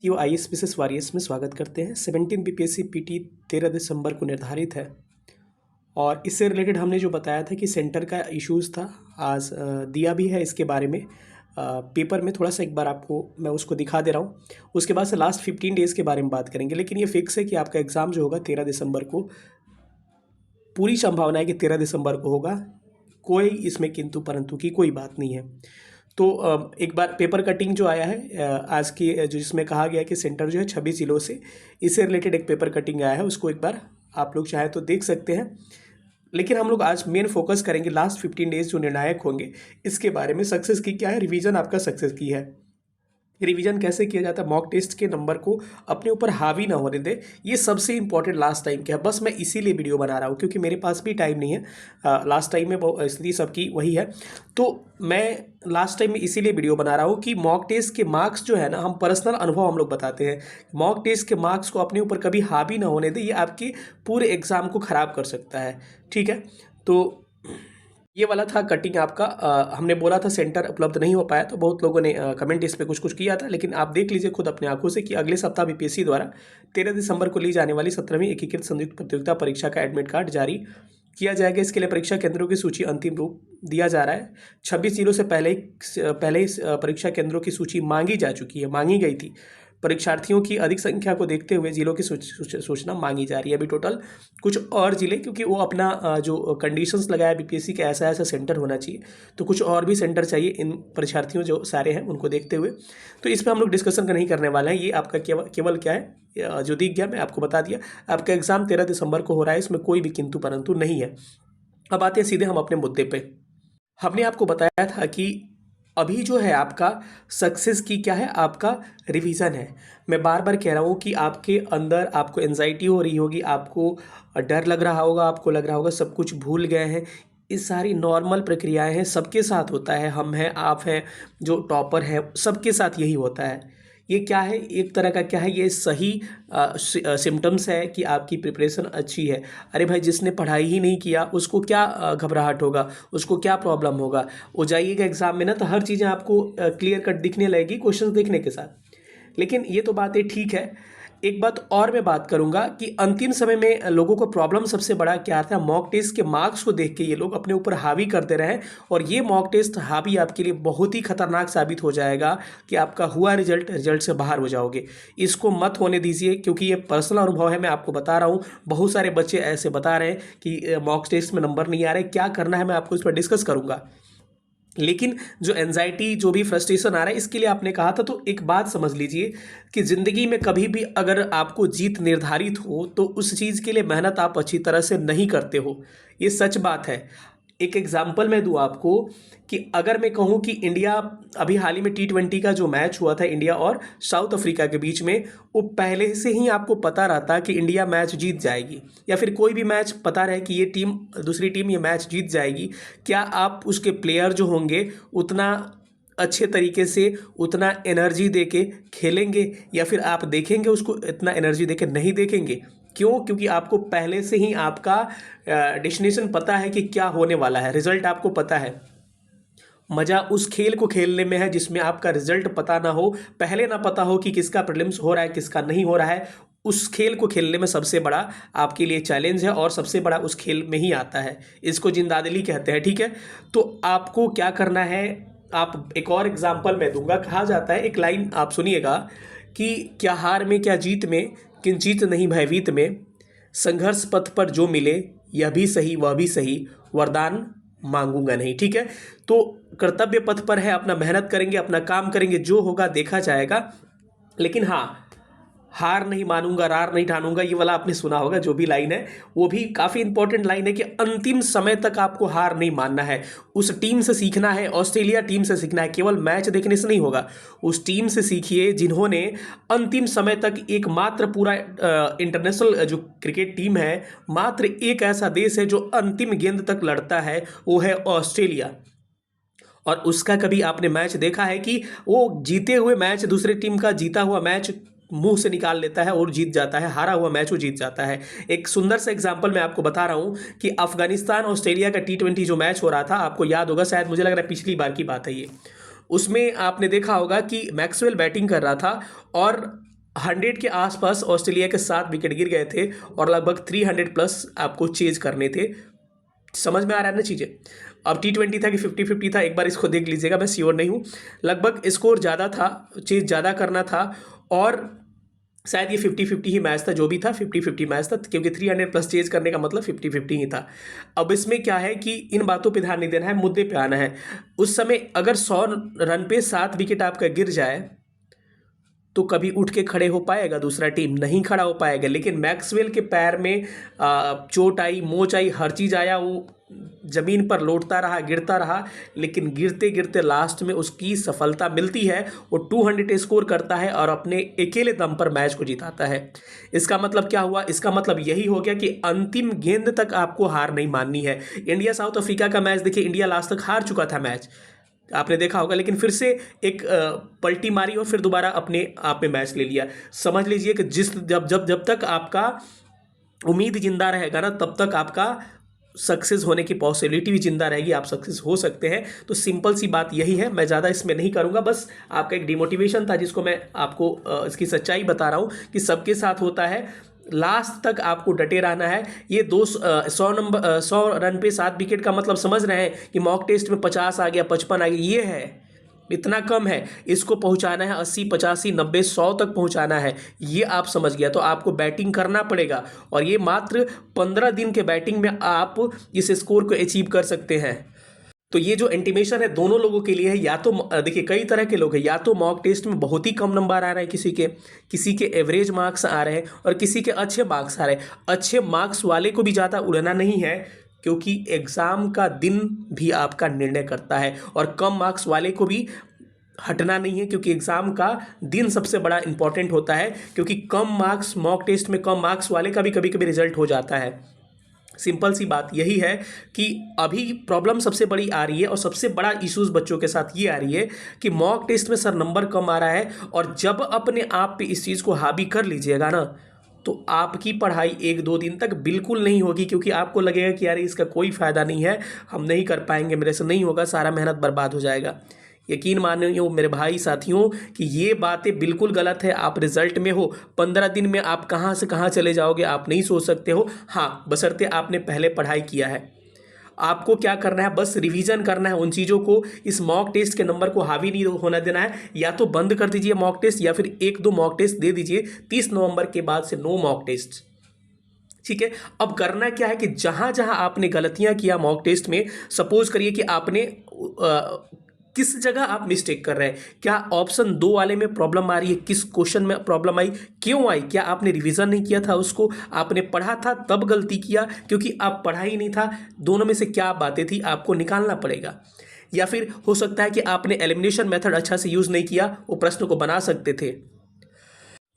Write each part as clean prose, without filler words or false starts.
यो IAS विशेष warriors में स्वागत करते हैं। 17 बीपीएससी पीटी 13 दिसंबर को निर्धारित है और इससे रिलेटेड हमने जो बताया था कि सेंटर का इश्यूज़ था आज दिया भी है। इसके बारे में पेपर में थोड़ा सा एक बार आपको मैं उसको दिखा दे रहा हूँ। उसके बाद से लास्ट 15 डेज़ के बारे में बात करेंगे, लेकिन ये फिक्स है कि आपका एग्ज़ाम जो होगा 13 दिसंबर को, पूरी संभावना है कि 13 दिसंबर को होगा। कोई इसमें किंतु परंतु की कोई बात नहीं है। तो एक बार पेपर कटिंग जो आया है आज की, जो जिसमें कहा गया कि सेंटर जो है 26 जिलों से, इससे रिलेटेड एक पेपर कटिंग आया है, उसको एक बार आप लोग चाहे तो देख सकते हैं। लेकिन हम लोग आज मेन फोकस करेंगे लास्ट 15 डेज जो निर्णायक होंगे इसके बारे में। सक्सेस की क्या है, रिवीजन आपका सक्सेस की है। रिवीजन कैसे किया जाता है, मॉक टेस्ट के नंबर को अपने ऊपर हावी ना होने दे, ये सबसे इंपॉर्टेंट लास्ट टाइम क्या है। बस मैं इसीलिए वीडियो बना रहा हूँ क्योंकि मेरे पास भी टाइम नहीं है। लास्ट टाइम में स्थिति सबकी वही है, तो मैं लास्ट टाइम में इसीलिए वीडियो बना रहा हूँ कि मॉक टेस्ट के मार्क्स जो है ना, हम पर्सनल अनुभव हम लोग बताते हैं, मॉक टेस्ट के मार्क्स को अपने ऊपर कभी हावी ना होने दे, ये आपके पूरे एग्जाम को ख़राब कर सकता है। ठीक है, तो ये वाला था कटिंग आपका। हमने बोला था सेंटर उपलब्ध नहीं हो पाया, तो बहुत लोगों ने कमेंट इस पे कुछ कुछ किया था, लेकिन आप देख लीजिए खुद अपने आंखों से कि अगले सप्ताह बीपीएससी द्वारा 13 दिसंबर को ली जाने वाली 17वीं एकीकृत संयुक्त प्रतियोगिता परीक्षा का एडमिट कार्ड जारी किया जाएगा। इसके लिए परीक्षा केंद्रों की सूची अंतिम रूप दिया जा रहा है। 26 जिलों से पहले ही परीक्षा केंद्रों की सूची मांगी जा चुकी है, मांगी गई थी। परीक्षार्थियों की अधिक संख्या को देखते हुए जिलों की सूचना मांगी जा रही है। अभी टोटल कुछ और जिले, क्योंकि वो अपना जो कंडीशंस लगाया बीपीएससी के ऐसा ऐसा सेंटर होना चाहिए, तो कुछ और भी सेंटर चाहिए इन परीक्षार्थियों जो सारे हैं उनको देखते हुए। तो इस पर हम लोग डिस्कशन नहीं करने वाले हैं। ये आपका केवल क्या है, जो दिख गया मैं आपको बता दिया। आपका एग्जाम 13 दिसंबर को हो रहा है, इसमें कोई भी किंतु परंतु नहीं है। अब आते हैं सीधे हम अपने मुद्दे पे। हमने आपको बताया था कि अभी जो है आपका सक्सेस की क्या है, आपका रिवीजन है। मैं बार बार कह रहा हूँ कि आपके अंदर आपको एंजाइटी हो रही होगी, आपको डर लग रहा होगा, आपको लग रहा होगा सब कुछ भूल गए हैं। ये सारी नॉर्मल प्रक्रियाएं हैं, सबके साथ होता है। हम हैं, आप हैं, जो टॉपर है, सबके साथ यही होता है। ये क्या है, एक तरह का क्या है, ये सही सिम्टम्स है कि आपकी प्रिपरेशन अच्छी है। अरे भाई, जिसने पढ़ाई ही नहीं किया उसको क्या घबराहट होगा, उसको क्या प्रॉब्लम होगा। वो जाइएगा एग्जाम में ना, तो हर चीज़ें आपको क्लियर कट दिखने लगेगी क्वेश्चन देखने के साथ। लेकिन ये तो बातें ठीक है। एक बात और मैं बात करूंगा कि अंतिम समय में लोगों को प्रॉब्लम सबसे बड़ा क्या था, मॉक टेस्ट के मार्क्स को देख के ये लोग अपने ऊपर हावी करते रहे, और ये मॉक टेस्ट हावी आपके लिए बहुत ही खतरनाक साबित हो जाएगा कि आपका हुआ रिजल्ट से बाहर हो जाओगे। इसको मत होने दीजिए, क्योंकि ये पर्सनल अनुभव है, मैं आपको बता रहा हूँ। बहुत सारे बच्चे ऐसे बता रहे हैं कि मॉक टेस्ट में नंबर नहीं आ रहे, क्या करना है मैं आपको इस पर डिस्कस करूंगा। लेकिन जो एंजाइटी, जो भी फ्रस्ट्रेशन आ रहा है, इसके लिए आपने कहा था, तो एक बात समझ लीजिए कि ज़िंदगी में कभी भी अगर आपको जीत निर्धारित हो तो उस चीज़ के लिए मेहनत आप अच्छी तरह से नहीं करते हो। ये सच बात है। एक एग्जाम्पल मैं दूं आपको कि अगर मैं कहूं कि इंडिया, अभी हाल ही में T20 का जो मैच हुआ था इंडिया और साउथ अफ्रीका के बीच में, वो पहले से ही आपको पता रहता कि इंडिया मैच जीत जाएगी, या फिर कोई भी मैच पता रहे कि ये टीम, दूसरी टीम ये मैच जीत जाएगी, क्या आप उसके प्लेयर जो होंगे उतना अच्छे तरीके से, उतना एनर्जी देके खेलेंगे, या फिर आप देखेंगे उसको इतना एनर्जी देके नहीं देखेंगे? क्यों? क्योंकि आपको पहले से ही आपका डेस्टिनेशन पता है कि क्या होने वाला है, रिजल्ट आपको पता है। मज़ा उस खेल को खेलने में है जिसमें आपका रिजल्ट पता ना हो, पहले ना पता हो कि किसका प्रीलिम्स हो रहा है, किसका नहीं हो रहा है। उस खेल को खेलने में सबसे बड़ा आपके लिए चैलेंज है, और सबसे बड़ा उस खेल में ही आता है। इसको जिंदादिली कहते हैं। ठीक है, तो आपको क्या करना है, आप एक और एग्जाम्पल मैं दूंगा। कहा जाता है, एक लाइन आप सुनिएगा कि क्या हार में क्या जीत में, किंचित नहीं भयभीत में, संघर्ष पथ पर जो मिले यह भी सही वह भी सही, वरदान मांगूंगा नहीं। ठीक है, तो कर्तव्य पथ पर है, अपना मेहनत करेंगे, अपना काम करेंगे, जो होगा देखा जाएगा। लेकिन हाँ, हार नहीं मानूंगा, रार नहीं ठानूंगा, ये वाला आपने सुना होगा, जो भी लाइन है वो भी काफ़ी इंपॉर्टेंट लाइन है कि अंतिम समय तक आपको हार नहीं मानना है। उस टीम से सीखना है, ऑस्ट्रेलिया टीम से सीखना है, केवल मैच देखने से नहीं होगा। उस टीम से सीखिए जिन्होंने अंतिम समय तक, एक मात्र पूरा इंटरनेशनल जो क्रिकेट टीम है, मात्र एक ऐसा देश है जो अंतिम गेंद तक लड़ता है, वो है ऑस्ट्रेलिया। और उसका कभी आपने मैच देखा है कि वो जीते हुए मैच, दूसरी टीम का जीता हुआ मैच मुंह से निकाल लेता है और जीत जाता है, हारा हुआ मैच वो जीत जाता है? एक सुंदर सा एग्जांपल मैं आपको बता रहा हूं कि अफगानिस्तान ऑस्ट्रेलिया का T20 जो मैच हो रहा था, आपको याद होगा, शायद मुझे लग रहा है पिछली बार की बात है ये। उसमें आपने देखा होगा कि मैक्सवेल बैटिंग कर रहा था और 100 के आसपास ऑस्ट्रेलिया के 7 विकेट गिर गए थे और लगभग 300 प्लस आपको चेज करने थे। समझ में आ रहा है ना चीज़ें। अब T20 था कि 50-50 था, एक बार इसको देख लीजिएगा, मैं श्योर नहीं हूँ। लगभग स्कोर ज़्यादा था, चेज ज़्यादा करना था और शायद ये 50-50 ही मैच था, जो भी था 50-50 मैच था, क्योंकि 300 प्लस चेज करने का मतलब 50-50 ही था। अब इसमें क्या है कि इन बातों पे ध्यान नहीं देना है, मुद्दे पे आना है। उस समय अगर 100 रन पे 7 विकेट आपका गिर जाए तो कभी उठ के खड़े हो पाएगा दूसरा टीम? नहीं खड़ा हो पाएगा। लेकिन मैक्सवेल के पैर में चोट आई, मोच आई, हर चीज़ आया, वो ज़मीन पर लौटता रहा, गिरता रहा, लेकिन गिरते गिरते लास्ट में उसकी सफलता मिलती है। वो 200 स्कोर करता है और अपने अकेले दम पर मैच को जिताता है। इसका मतलब क्या हुआ? इसका मतलब यही हो गया कि अंतिम गेंद तक आपको हार नहीं माननी है। इंडिया साउथ अफ्रीका का मैच देखिए, इंडिया लास्ट तक हार चुका था मैच, आपने देखा होगा, लेकिन फिर से एक पलटी मारी और फिर दोबारा अपने आप में मैच ले लिया। समझ लीजिए कि जब तक आपका उम्मीद जिंदा रहेगा ना, तब तक आपका सक्सेस होने की पॉसिबिलिटी भी जिंदा रहेगी, आप सक्सेस हो सकते हैं। तो सिंपल सी बात यही है, मैं ज़्यादा इसमें नहीं करूँगा, बस आपका एक डिमोटिवेशन था जिसको मैं आपको इसकी सच्चाई बता रहा हूँ कि सबके साथ होता है। लास्ट तक आपको डटे रहना है। ये 100 रन पे 7 विकेट का मतलब समझ रहे हैं कि मॉक टेस्ट में 50 आ गया, 55 आ गया, ये है, इतना कम है। इसको पहुंचाना है 80, 85, 90, 100 तक पहुंचाना है, ये आप समझ गया। तो आपको बैटिंग करना पड़ेगा और ये मात्र 15 दिन के बैटिंग में आप इस स्कोर को अचीव कर सकते हैं। तो ये जो इंटीमेशन है दोनों लोगों के लिए है। या तो देखिए कई तरह के लोग हैं, या तो मॉक टेस्ट में बहुत ही कम नंबर आ रहा है किसी के एवरेज मार्क्स आ रहे हैं और किसी के अच्छे मार्क्स आ रहे हैं। अच्छे मार्क्स वाले को भी ज़्यादा उड़ना नहीं है, क्योंकि एग्ज़ाम का दिन भी आपका निर्णय करता है, और कम मार्क्स वाले को भी हटना नहीं है, क्योंकि एग्ज़ाम का दिन सबसे बड़ा इंपॉर्टेंट होता है। क्योंकि कम मार्क्स, मॉक टेस्ट में कम मार्क्स वाले का भी कभी कभी रिजल्ट हो जाता है। सिंपल सी बात यही है कि अभी प्रॉब्लम सबसे बड़ी आ रही है और सबसे बड़ा इश्यूज बच्चों के साथ ये आ रही है कि मॉक टेस्ट में सर नंबर कम आ रहा है, और जब अपने आप पे इस चीज़ को हावी कर लीजिएगा ना, तो आपकी पढ़ाई 1-2 दिन तक बिल्कुल नहीं होगी, क्योंकि आपको लगेगा कि यार इसका कोई फ़ायदा नहीं है, हम नहीं कर पाएंगे, मेरे से नहीं होगा, सारा मेहनत बर्बाद हो जाएगा। यकीन मानिए मेरे भाई साथियों कि ये बातें बिल्कुल गलत है। आप रिजल्ट में हो, 15 दिन में आप कहाँ से कहाँ चले जाओगे आप नहीं सोच सकते हो। हाँ, बशर्ते आपने पहले पढ़ाई किया है। आपको क्या करना है, बस रिवीजन करना है उन चीज़ों को। इस मॉक टेस्ट के नंबर को हावी नहीं होना देना है। या तो बंद कर दीजिए मॉक टेस्ट, या फिर 1-2 मॉक टेस्ट दे दीजिए। 30 नवंबर के बाद से नो मॉक टेस्ट, ठीक है। अब करना क्या है कि जहाँ जहाँ आपने गलतियाँ किया मॉक टेस्ट में, सपोज करिए कि आपने किस जगह आप मिस्टेक कर रहे हैं, क्या ऑप्शन 2 वाले में प्रॉब्लम आ रही है, किस क्वेश्चन में प्रॉब्लम आई, क्यों आई, क्या आपने रिवीजन नहीं किया था उसको, आपने पढ़ा था तब गलती किया, क्योंकि आप पढ़ा ही नहीं था, दोनों में से क्या बातें थी आपको निकालना पड़ेगा। या फिर हो सकता है कि आपने एलिमिनेशन मेथड अच्छा से यूज़ नहीं किया, वो प्रश्न को बना सकते थे।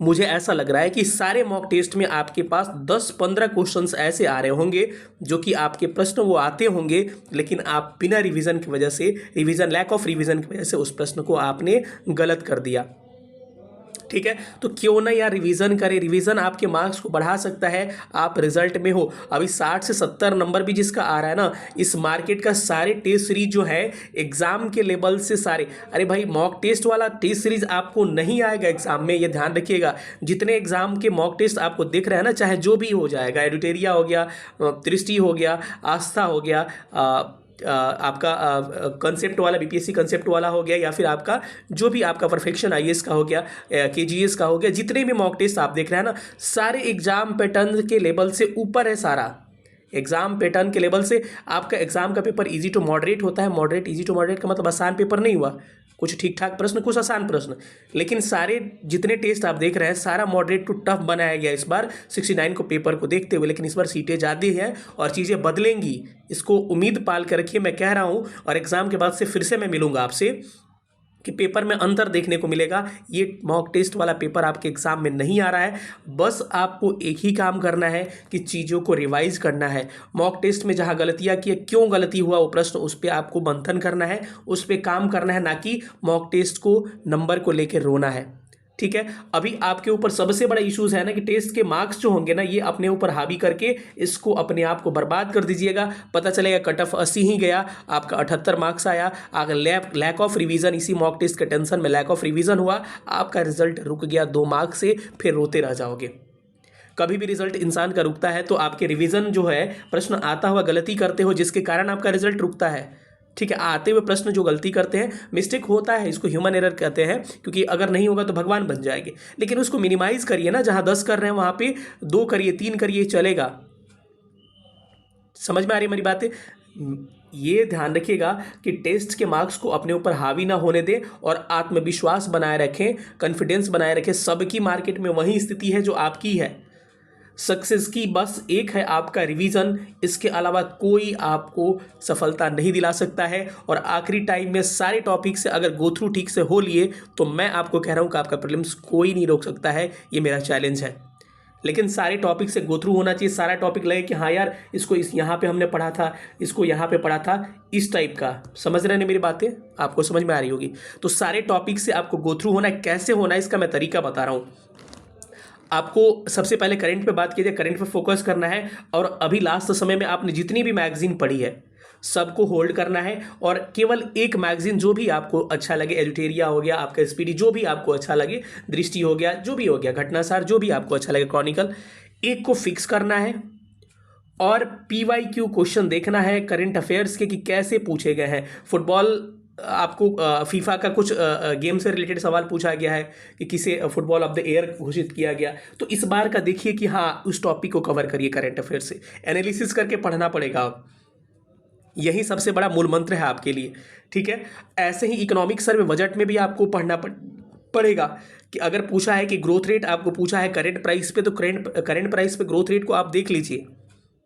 मुझे ऐसा लग रहा है कि सारे मॉक टेस्ट में आपके पास 10-15 क्वेश्चंस ऐसे आ रहे होंगे जो कि आपके प्रश्न वो आते होंगे, लेकिन आप बिना रिवीजन की वजह से, लैक ऑफ रिवीजन की वजह से उस प्रश्न को आपने गलत कर दिया, ठीक है। तो क्यों ना यार रिवीजन करें, रिवीजन आपके मार्क्स को बढ़ा सकता है। आप रिजल्ट में हो, अभी 60 से 70 नंबर भी जिसका आ रहा है ना, इस मार्केट का सारे टेस्ट सीरीज जो है एग्जाम के लेवल से सारे, अरे भाई मॉक टेस्ट वाला टेस्ट सीरीज आपको नहीं आएगा एग्जाम में, ये ध्यान रखिएगा। जितने एग्जाम के मॉक टेस्ट आपको दिख रहे हैं ना, चाहे जो भी हो जाएगा, एडिटेरिया हो गया, दृष्टि हो गया, आस्था हो गया, आपका कंसेप्ट वाला बीपीएससी कंसेप्ट वाला हो गया, या फिर आपका जो भी आपका परफेक्शन आईएएस का हो गया, केजीएस का हो गया, जितने भी मॉक टेस्ट आप देख रहे हैं ना, सारे एग्जाम पैटर्न के लेवल से ऊपर है। सारा एग्जाम पैटर्न के लेवल से आपका एग्जाम का पेपर इजी टू मॉडरेट होता है। मॉडरेट, इजी टू मॉडरेट का मतलब आसान पेपर नहीं हुआ, कुछ ठीक ठाक प्रश्न, कुछ आसान प्रश्न, लेकिन सारे जितने टेस्ट आप देख रहे हैं सारा मॉडरेट टू टफ बनाया गया इस बार 69 को पेपर को देखते हुए। लेकिन इस बार सीटें ज़्यादा हैं और चीज़ें बदलेंगी, इसको उम्मीद पाल कर रखिए, मैं कह रहा हूँ। और एग्ज़ाम के बाद से फिर से मैं मिलूँगा आपसे कि पेपर में अंतर देखने को मिलेगा। ये मॉक टेस्ट वाला पेपर आपके एग्ज़ाम में नहीं आ रहा है, बस आपको एक ही काम करना है कि चीज़ों को रिवाइज करना है। मॉक टेस्ट में जहाँ गलतियाँ की, क्यों गलती हुआ वो प्रश्न, उस पर आपको मंथन करना है, उस पर काम करना है, ना कि मॉक टेस्ट को नंबर को लेकर रोना है। ठीक है। अभी आपके ऊपर सबसे बड़ा इश्यूज है ना कि टेस्ट के मार्क्स जो होंगे ना, ये अपने ऊपर हावी करके इसको अपने आप को बर्बाद कर दीजिएगा। पता चलेगा कट ऑफ 80 ही गया, आपका 78 मार्क्स आया। अगर लैक ऑफ रिवीजन, इसी मॉक टेस्ट के टेंशन में लैक ऑफ रिवीजन हुआ, आपका रिजल्ट रुक गया 2 मार्क्स से, फिर रोते रह जाओगे। कभी भी रिजल्ट इंसान का रुकता है तो आपके रिवीजन जो है, प्रश्न आता हुआ गलती करते हो जिसके कारण आपका रिजल्ट रुकता है। ठीक है, आते हुए प्रश्न जो गलती करते हैं, मिस्टेक होता है, इसको ह्यूमन एरर कहते हैं, क्योंकि अगर नहीं होगा तो भगवान बन जाएंगे। लेकिन उसको मिनिमाइज करिए ना, जहां 10 कर रहे हैं वहां पे 2 करिए, 3 करिए, चलेगा। समझ में आ रही है मेरी बातें? ये ध्यान रखिएगा कि टेस्ट के मार्क्स को अपने ऊपर हावी ना होने दें और आत्मविश्वास बनाए रखें, कॉन्फिडेंस बनाए रखें। सबकी मार्केट में वही स्थिति है जो आपकी है। सक्सेस की बस एक है, आपका रिवीजन। इसके अलावा कोई आपको सफलता नहीं दिला सकता है। और आखिरी टाइम में सारे टॉपिक से अगर गो थ्रू ठीक से हो लिए तो मैं आपको कह रहा हूँ कि आपका प्रीलिम्स कोई नहीं रोक सकता है। ये मेरा चैलेंज है। लेकिन सारे टॉपिक से गो थ्रू होना चाहिए। सारा टॉपिक लगे कि हाँ यार, इसको इस यहाँ पे हमने पढ़ा था, इसको यहाँ पे पढ़ा था, इस टाइप का। समझ रहे हैं मेरी बातें? आपको समझ में आ रही होगी। तो सारे टॉपिक से आपको गो थ्रू होना है। कैसे होना है इसका मैं तरीका बता रहा हूँ आपको। सबसे पहले करंट पे बात कीजिए, करंट पे फोकस करना है। और अभी लास्ट समय में आपने जितनी भी मैगजीन पढ़ी है सबको होल्ड करना है और केवल एक मैगजीन जो भी आपको अच्छा लगे, एडिटोरिया हो गया, आपका स्पीडी, जो भी आपको अच्छा लगे, दृष्टि हो गया, जो भी हो गया, घटनासार, जो भी आपको अच्छा लगे, क्रॉनिकल, एक को फिक्स करना है। और पीवाईक्यू क्वेश्चन देखना है करंट अफेयर्स के कि कैसे पूछे गए हैं। फुटबॉल आपको फीफा का कुछ गेम से रिलेटेड सवाल पूछा गया है कि किसे फुटबॉल ऑफ द ईयर घोषित किया गया, तो इस बार का देखिए कि हाँ उस टॉपिक को कवर करिए करंट अफेयर से, एनालिसिस करके पढ़ना पड़ेगा अब। यही सबसे बड़ा मूल मंत्र है आपके लिए। ठीक है, ऐसे ही इकोनॉमिक सर्वे बजट में भी आपको पढ़ना पड़ेगा कि अगर पूछा है कि ग्रोथ रेट आपको पूछा है करंट प्राइस पे, तो करंट प्राइस पे ग्रोथ रेट को आप देख लीजिए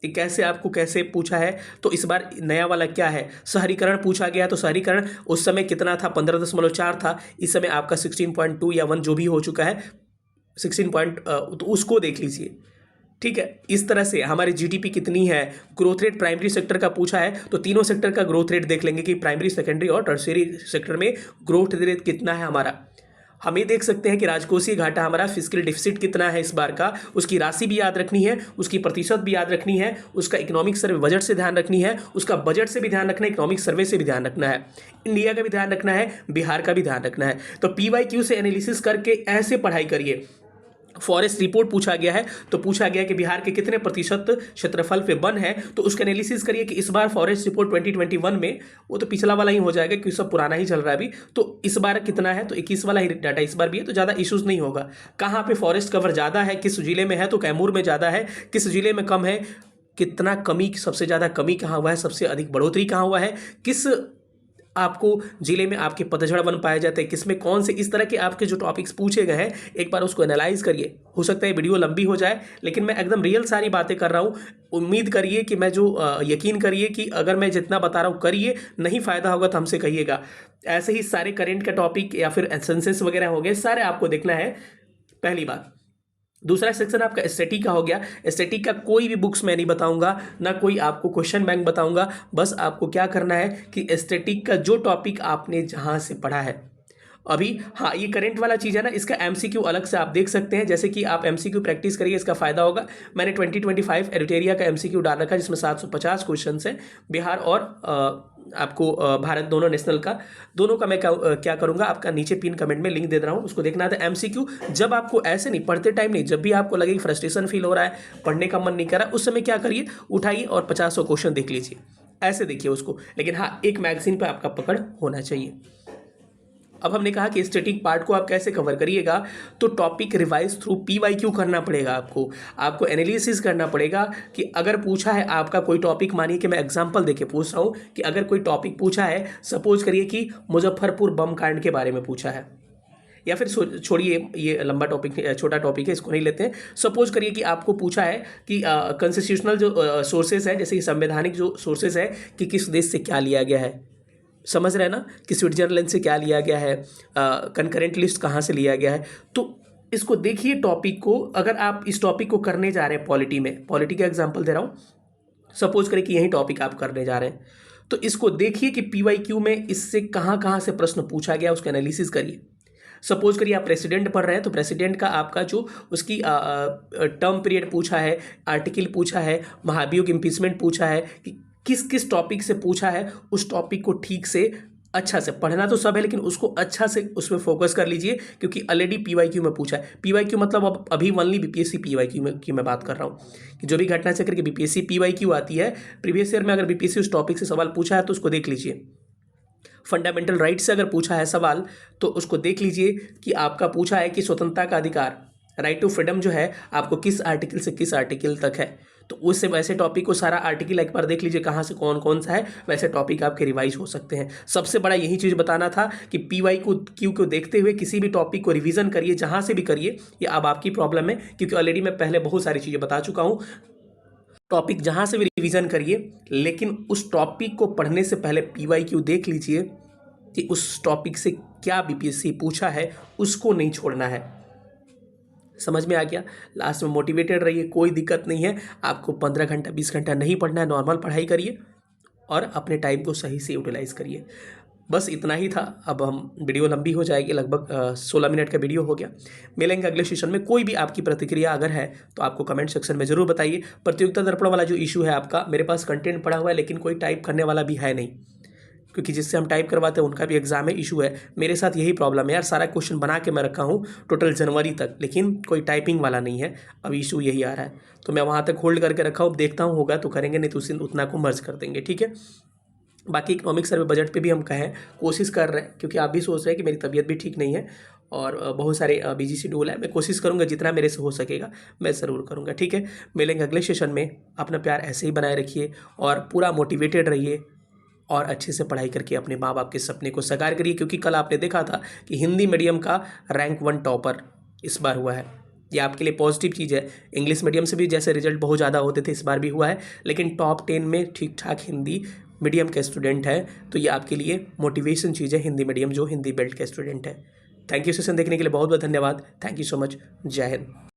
कि कैसे आपको कैसे पूछा है। तो इस बार नया वाला क्या है, शहरीकरण पूछा गया, तो शहरीकरण उस समय कितना था, 15.4 था। इस समय आपका 16.2 या 1 जो भी हो चुका है, 16 तो उसको देख लीजिए। ठीक है, इस तरह से हमारी जीडीपी कितनी है, ग्रोथ रेट प्राइमरी सेक्टर का पूछा है तो तीनों सेक्टर का ग्रोथ रेट देख लेंगे कि प्राइमरी, सेकेंडरी और टर्शियरी सेक्टर में ग्रोथ रेट कितना है हमारा। हम ये देख सकते हैं कि राजकोषीय घाटा हमारा, फिस्कल डिफिसिट कितना है इस बार का, उसकी राशि भी याद रखनी है, उसकी प्रतिशत भी याद रखनी है, उसका इकोनॉमिक सर्वे बजट से ध्यान रखनी है, उसका बजट से भी ध्यान रखना है, इकोनॉमिक सर्वे से भी ध्यान रखना है, इंडिया का भी ध्यान रखना है, बिहार का भी ध्यान रखना है। तो पीवाईक्यू से एनालिसिस करके ऐसे पढ़ाई करिए। फॉरेस्ट रिपोर्ट पूछा गया है तो पूछा गया कि बिहार के कितने प्रतिशत क्षेत्रफल पे वन है, तो उसका एनालिसिस करिए कि इस बार फॉरेस्ट रिपोर्ट 2021 में, वो तो पिछला वाला ही हो जाएगा क्योंकि सब पुराना ही चल रहा है अभी, तो इस बार कितना है, तो 21 वाला ही डाटा इस बार भी है, तो ज़्यादा इश्यूज नहीं होगा। कहाँ पे फॉरेस्ट कवर ज़्यादा है, किस जिले में है, तो कैमूर में ज़्यादा है, किस जिले में कम है, कितना कमी, सबसे ज़्यादा कमी कहाँ हुआ है, सबसे अधिक बढ़ोतरी कहाँ हुआ है, किस आपको जिले में आपके पतझड़ बन पाए जाते हैं, किसमें कौन से, इस तरह के आपके जो टॉपिक्स पूछे गए हैं एक बार उसको एनालाइज करिए। हो सकता है वीडियो लंबी हो जाए लेकिन मैं एकदम रियल सारी बातें कर रहा हूँ। उम्मीद करिए कि मैं जो यकीन करिए कि अगर मैं जितना बता रहा हूँ करिए, नहीं फ़ायदा होगा तो हमसे कहिएगा। ऐसे ही सारे करेंट का टॉपिक या फिर सेंसेस वगैरह हो गए, सारे आपको देखना है, पहली बात। दूसरा सेक्शन आपका एस्थेटिक का हो गया। एस्थेटिक का कोई भी बुक्स मैं नहीं बताऊंगा, ना कोई आपको क्वेश्चन बैंक बताऊंगा। बस आपको क्या करना है कि एस्थेटिक का जो टॉपिक आपने जहां से पढ़ा है अभी, हाँ ये करंट वाला चीज़ है ना, इसका एमसीक्यू अलग से आप देख सकते हैं। जैसे कि आप एमसीक्यू प्रैक्टिस करिए, इसका फ़ायदा होगा। मैंने 2025 एडिटोरिया का एमसीक्यू डाल रखा है जिसमें 750 क्वेश्चन है, बिहार और आपको भारत, दोनों नेशनल का, दोनों का मैं क्या करूँगा, आपका नीचे पिन कमेंट में लिंक दे रहा हूँ, उसको देखना था। एमसीक्यू जब आपको ऐसे नहीं, पढ़ते टाइम नहीं, जब भी आपको लगे कि फ्रस्ट्रेशन फील हो रहा है, पढ़ने का मन नहीं कर रहा, उस समय क्या करिए, उठाइए और 50 क्वेश्चन देख लीजिए, ऐसे देखिए उसको। लेकिन हाँ, एक मैगजीन पर आपका पकड़ होना चाहिए। अब हमने कहा कि स्टैटिक पार्ट को आप कैसे कवर करिएगा, तो टॉपिक रिवाइज थ्रू पीवाईक्यू करना पड़ेगा आपको एनालिसिस करना पड़ेगा कि अगर पूछा है आपका कोई टॉपिक, मानिए कि मैं एग्जांपल देके पूछ रहा हूँ कि अगर कोई टॉपिक पूछा है, सपोज करिए कि मुजफ्फरपुर बम कांड के बारे में पूछा है, या फिर छोड़िए ये लंबा टॉपिक, छोटा टॉपिक है, इसको नहीं लेते हैं। सपोज करिए कि आपको पूछा है कि कॉन्स्टिट्यूशनल जो सोर्सेज है, जैसे कि संवैधानिक जो सोर्सेज है, कि किस देश से क्या लिया गया है, समझ रहे हैं ना, कि स्विट्जरलैंड से क्या लिया गया है, कंकरेंट लिस्ट कहाँ से लिया गया है। तो इसको देखिए टॉपिक को, अगर आप इस टॉपिक को करने जा रहे हैं पॉलिटी में, पॉलिटी का एग्जांपल दे रहा हूँ, सपोज करें कि यही टॉपिक आप करने जा रहे हैं, तो इसको देखिए कि पीवाईक्यू में इससे कहाँ कहाँ से प्रश्न पूछा गया, उसका एनालिसिस करिए। सपोज करिए आप प्रेसिडेंट पढ़ रहे हैं, तो प्रेसिडेंट का आपका जो उसकी टर्म पीरियड पूछा है, आर्टिकल पूछा है, महाभियोग इम्पीचमेंट पूछा है, कि किस किस टॉपिक से पूछा है, उस टॉपिक को ठीक से अच्छा से पढ़ना तो सब है, लेकिन उसको अच्छा से उसमें फोकस कर लीजिए, क्योंकि ऑलरेडी पीवाईक्यू में पूछा है। पीवाईक्यू मतलब अब अभी ओनली बीपीएससी पीवाईक्यू में की मैं बात कर रहा हूँ, कि जो भी घटना चक्र की बीपीएससी पीवाईक्यू आती है, प्रीवियस ईयर में अगर बीपीएससी उस टॉपिक से सवाल पूछा है तो उसको देख लीजिए। फंडामेंटल राइट से अगर पूछा है सवाल तो उसको देख लीजिए कि आपका पूछा है कि स्वतंत्रता का अधिकार, राइट टू फ्रीडम जो है आपको किस आर्टिकल से किस आर्टिकल तक है, तो उससे वैसे टॉपिक को सारा आर्टिकल एक बार देख लीजिए कहाँ से कौन कौन सा है, वैसे टॉपिक आपके रिवाइज हो सकते हैं। सबसे बड़ा यही चीज़ बताना था कि पीवाईक्यू को देखते हुए किसी भी टॉपिक को रिवीजन करिए, जहाँ से भी करिए। ये अब आपकी प्रॉब्लम है, क्योंकि ऑलरेडी मैं पहले बहुत सारी चीज़ें बता चुका हूँ। टॉपिक जहाँ से भी रिवीजन करिए, लेकिन उस टॉपिक को पढ़ने से पहले पीवाईक्यू देख लीजिए कि उस टॉपिक से क्या बीपीएससी पूछा है, उसको नहीं छोड़ना है। समझ में आ गया? लास्ट में मोटिवेटेड रहिए, कोई दिक्कत नहीं है। आपको 15 घंटा 20 घंटा नहीं पढ़ना है, नॉर्मल पढ़ाई करिए और अपने टाइम को सही से यूटिलाइज़ करिए। बस इतना ही था। अब हम वीडियो लंबी हो जाएगी, लगभग 16 मिनट का वीडियो हो गया। मिलेंगे अगले सेशन में। कोई भी आपकी प्रतिक्रिया अगर है तो आपको कमेंट सेक्शन में ज़रूर बताइए। प्रतियोगिता दर्पण वाला जो इशू है आपका, मेरे पास कंटेंट पड़ा हुआ है, लेकिन कोई टाइप करने वाला भी है नहीं, क्योंकि जिससे हम टाइप करवाते हैं उनका भी एग्जाम है, इशू है। मेरे साथ यही प्रॉब्लम है यार, सारा क्वेश्चन बना के मैं रखा हूँ टोटल जनवरी तक, लेकिन कोई टाइपिंग वाला नहीं है। अब इशू यही आ रहा है, तो मैं वहाँ तक होल्ड करके रखा हूँ, देखता हूँ होगा तो करेंगे, नहीं तो उसी उतना को मर्ज कर देंगे, ठीक है। बाकी इकोनॉमिक सर्वे बजट पे भी हम कहें कोशिश कर रहे हैं, क्योंकि आप भी सोच रहे हैं कि मेरी तबीयत भी ठीक नहीं है और बहुत सारे बिजी शेड्यूल है। मैं कोशिश करूंगा जितना मेरे से हो सकेगा मैं ज़रूर करूंगा, ठीक है। मिलेंगे अगले सेशन में। अपना प्यार ऐसे ही बनाए रखिए और पूरा मोटिवेटेड रहिए और अच्छे से पढ़ाई करके अपने माँ बाप के सपने को साकार करिए, क्योंकि कल आपने देखा था कि हिंदी मीडियम का रैंक 1 टॉपर इस बार हुआ है। ये आपके लिए पॉजिटिव चीज़ है। इंग्लिश मीडियम से भी जैसे रिजल्ट बहुत ज़्यादा होते थे, इस बार भी हुआ है, लेकिन टॉप 10 में ठीक ठाक हिंदी मीडियम का स्टूडेंट है, तो ये आपके लिए मोटिवेशन चीज़ है, हिंदी मीडियम जो हिंदी बेल्ट का स्टूडेंट है। थैंक यू सेशन देखने के लिए बहुत बहुत धन्यवाद। Thank you so much. जय हिंद।